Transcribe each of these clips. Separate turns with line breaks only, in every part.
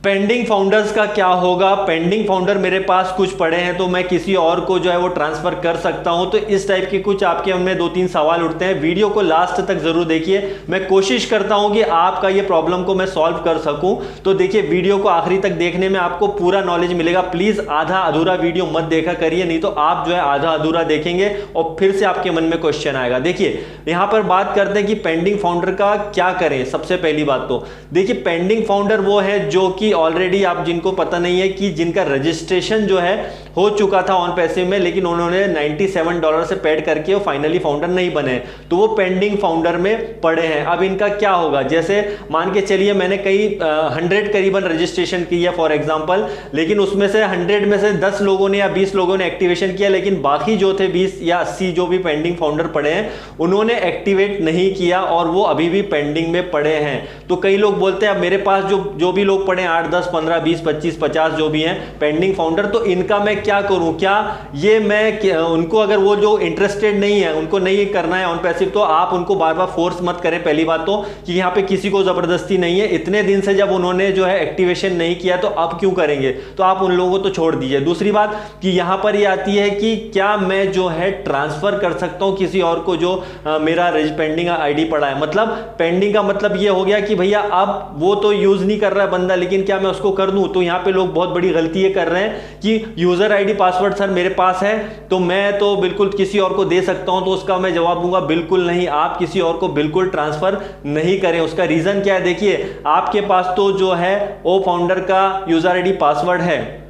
Pending founders का क्या होगा, पेंडिंग फाउंडर मेरे पास कुछ पड़े हैं तो मैं किसी और को जो है वो ट्रांसफर कर सकता हूं। तो इस टाइप के कुछ आपके मन में 2-3 सवाल उठते हैं। वीडियो को लास्ट तक जरूर देखिए, मैं कोशिश करता हूं कि आपका ये प्रॉब्लम को मैं सॉल्व कर सकूं। तो देखिए वीडियो को आखिरी तक देखने में आपको पूरा नॉलेज मिलेगा। प्लीज आधा अधूरा वीडियो मत देखा करिए, नहीं तो आप जो है आधा अधूरा देखेंगे और फिर से आपके मन में क्वेश्चन आएगा। देखिए यहां पर बात करते हैं कि पेंडिंग फाउंडर का क्या करें। सबसे पहली बात तो देखिए पेंडिंग फाउंडर वो है जो कि ऑलरेडी आप जिनको पता नहीं है कि जिनका रजिस्ट्रेशन जो है हो चुका था ऑन पैसिव में, लेकिन उन्होंने $97 से पेड करके वो फाइनली फाउंडर नहीं बने, तो वो पेंडिंग फाउंडर में पड़े हैं। अब इनका क्या होगा, जैसे मान के चलिए मैंने कई 100 करीबन रजिस्ट्रेशन की है फॉर एग्जांपल, लेकिन उसमें से 100 में से 10 लोगों ने या 20 लोगों ने एक्टिवेशन किया, लेकिन बाकी जो थे 20 या 80 जो भी पेंडिंग फाउंडर पड़े हैं उन्होंने एक्टिवेट नहीं किया और वो अभी भी पेंडिंग में पड़े हैं। तो कई लोग बोलते हैं अब मेरे पास जो भी लोग पड़े 8, 10, 15, 20, 25, 50 जो भी हैं पेंडिंग फाउंडर, तो इनका मैं क्या करूं, क्या ये मैं उनको अगर वो जो इंटरेस्टेड नहीं है उनको नहीं करना है ऑन पैसिव, तो आप उनको बार बार फोर्स मत करें। पहली बात तो कि यहां पे किसी को जबरदस्ती नहीं है, इतने दिन से जब उन्होंने जो है एक्टिवेशन नहीं किया तो अब क्यों करेंगे, तो आप उन लोगों को तो छोड़ दीजिए। दूसरी बात कि यहां पर ये आती है कि क्या मैं जो है ट्रांसफर कर सकता हूं किसी और को जो मेरा पेंडिंग आईडी पड़ा है। मतलब पेंडिंग का मतलब ये हो गया कि भैया अब वो तो यूज नहीं कर रहा है बंदा, लेकिन क्या मैं उसको कर दूं। तो यहां पे लोग बहुत बड़ी गलती ये कर रहे हैं कि यूजर आईडी पासवर्ड सर मेरे पास है तो मैं तो बिल्कुल किसी और को दे सकता हूं। तो उसका मैं जवाब दूंगा बिल्कुल नहीं, आप किसी और को बिल्कुल ट्रांसफर नहीं करें। उसका रीजन क्या है, देखिए आपके पास तो जो है ओ फाउंडर का यूजर आईडी पासवर्ड है,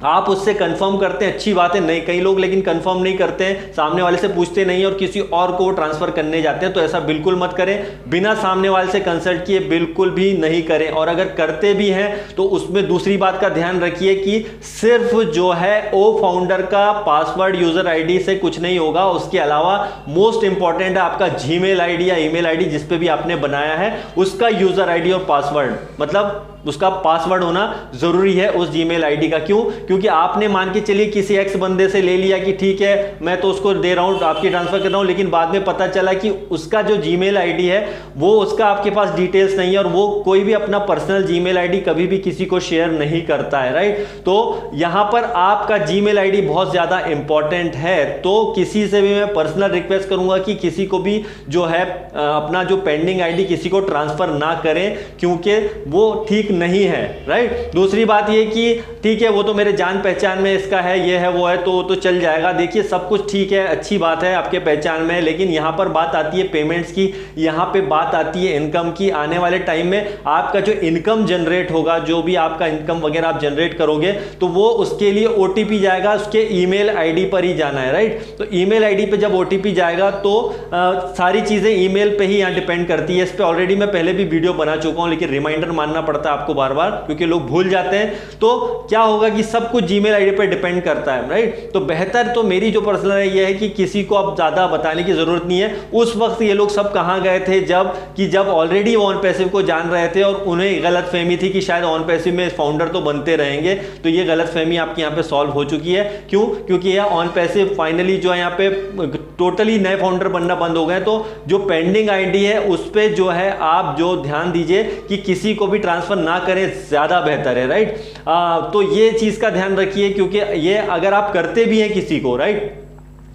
आप उससे कंफर्म करते हैं, अच्छी बात है। नहीं कई लोग लेकिन कंफर्म नहीं करते हैं, सामने वाले से पूछते नहीं और किसी और को ट्रांसफर करने जाते हैं। तो ऐसा बिल्कुल मत करें, बिना सामने वाले से कंसल्ट किए बिल्कुल भी नहीं करें। और अगर करते भी हैं तो उसमें दूसरी बात का ध्यान रखिए कि सिर्फ जो है ओ फाउंडर का पासवर्ड यूजर आईडी से कुछ नहीं होगा, उसके अलावा मोस्ट इंपॉर्टेंट है आपका जीमेल आईडी या ईमेल आईडी जिस पे भी आपने बनाया है उसका यूजर आईडी और पासवर्ड, मतलब उसका पासवर्ड होना जरूरी है उस जीमेल आईडी का। क्यों, क्योंकि आपने मान के चलिए किसी एक्स बंदे से ले लिया कि ठीक है मैं तो उसको दे रहा हूं, आपकी ट्रांसफर कर रहा हूं, लेकिन बाद में पता चला कि उसका जो जीमेल आईडी है वो उसका आपके पास डिटेल्स नहीं है और वो कोई भी अपना पर्सनल जीमेल आईडी कभी भी किसी को शेयर नहीं करता है, राइट। तो यहां पर आपका जीमेल आईडी बहुत ज्यादा इंपॉर्टेंट है। तो किसी से भी मैं पर्सनल रिक्वेस्ट करूंगा कि किसी को भी जो है अपना जो पेंडिंग आईडी किसी को ट्रांसफर ना करें, क्योंकि वो ठीक नहीं है, राइट। दूसरी बात ये कि ठीक है वो तो मेरे जान पहचान में इसका है, ये है वो है, तो चल जाएगा। देखिए सब कुछ ठीक है, अच्छी बात है, आपके पहचान में है, लेकिन यहां पर बात आती है पेमेंट्स की, यहां पे बात आती है इनकम की। आने वाले टाइम में आपका जो इनकम जनरेट होगा, जो भी आपका इनकम वगैरह आप जनरेट करोगे, तो वो उसके लिए ओटीपी जाएगा, उसके ईमेल आईडी पर ही जाना है, राइट। तो ईमेल आईडी पे जब ओटीपी जाएगा तो सारी चीजें ईमेल पे ही यहां डिपेंड करती है। इस पे ऑलरेडी मैं पहले भी वीडियो बना चुका हूं, लेकिन रिमाइंडर मानना पड़ता है आपको बार बार क्योंकि लोग भूल जाते हैं। तो क्या होगा कि सब कुछ जीमेल आईडी पे डिपेंड करता है, राइट। तो बेहतर तो मेरी जो पर्सनल है ये है कि किसी को अब ज्यादा बताने की जरूरत नहीं है। उस वक्त ये लोग सब कहां गए थे जब ऑलरेडी ऑन पैसिव को जान रहे थे और उन्हें गलतफहमी थी कि शायद ऑन पैसिव में फाउंडर तो बनते रहेंगे। तो ये गलतफहमी आपकी यहां पे सॉल्व हो चुकी है। क्यों, क्योंकि यह ऑन पैसिव फाइनली जो है यहां पे टोटली नए फाउंडर बनना बंद हो गए। तो जो पेंडिंग आईडी है उस पे जो है आप जो ध्यान दीजिए कि किसी को भी ट्रांसफर ना करें, ज्यादा बेहतर है, राइट। तो ये चीज का ध्यान रखिए, क्योंकि ये अगर आप करते भी हैं किसी को, राइट,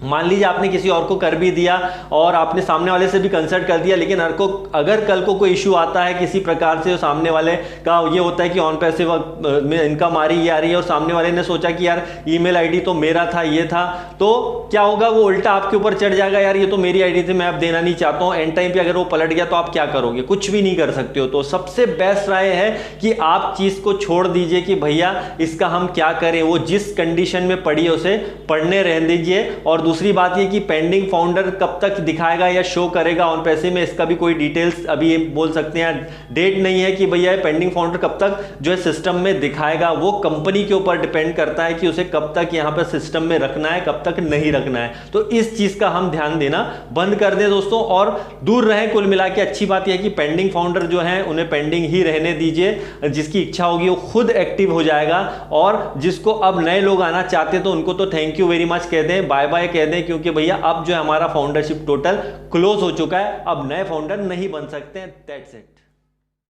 मान लीजिए आपने किसी और को कर भी दिया और आपने सामने वाले से भी कंसल्ट कर दिया, लेकिन अगर कल को कोई इशू आता है किसी प्रकार से, सामने वाले का ये होता है कि ऑन पैसिव में इनकम आ रही है और सामने वाले ने सोचा कि यार ईमेल आईडी तो मेरा था, ये था, तो क्या होगा, वो उल्टा आपके ऊपर चढ़ जाएगा, यार ये तो मेरी आईडी थी, मैं अब देना नहीं चाहता हूं। एंड टाइम पे अगर वो पलट गया तो आप क्या करोगे, कुछ भी नहीं कर सकते हो। तो सबसे बेस्ट राय है कि आप चीज को छोड़ दीजिए कि भैया इसका हम क्या करें, वो जिस कंडीशन में पड़ी है उसे पढ़ने रहने दीजिए। और दूसरी बात ये कि पेंडिंग फाउंडर कब तक दिखाएगा या शो करेगा ऑन पैसे में, इसका भी कोई डिटेल्स अभी बोल सकते हैं डेट नहीं है कि भैया पेंडिंग फाउंडर कब तक जो है सिस्टम में दिखाएगा। वो कंपनी के ऊपर डिपेंड करता है कि उसे कब तक यहां पर सिस्टम में रखना है, कब तक नहीं रखना है। तो इस चीज का हम ध्यान देना बंद कर दें दोस्तों और दूर रहें। कुल मिला के अच्छी बात यह है कि पेंडिंग फाउंडर जो है उन्हें पेंडिंग ही रहने दीजिए, जिसकी इच्छा होगी वो खुद एक्टिव हो जाएगा। और जिसको अब नए लोग आना चाहते हैं तो उनको तो थैंक यू वेरी मच कह दें, बाय बाय कह दें, क्योंकि भैया अब जो है हमारा फाउंडरशिप टोटल क्लोज हो चुका है, अब नए फाउंडर नहीं बन सकते हैं। That's it.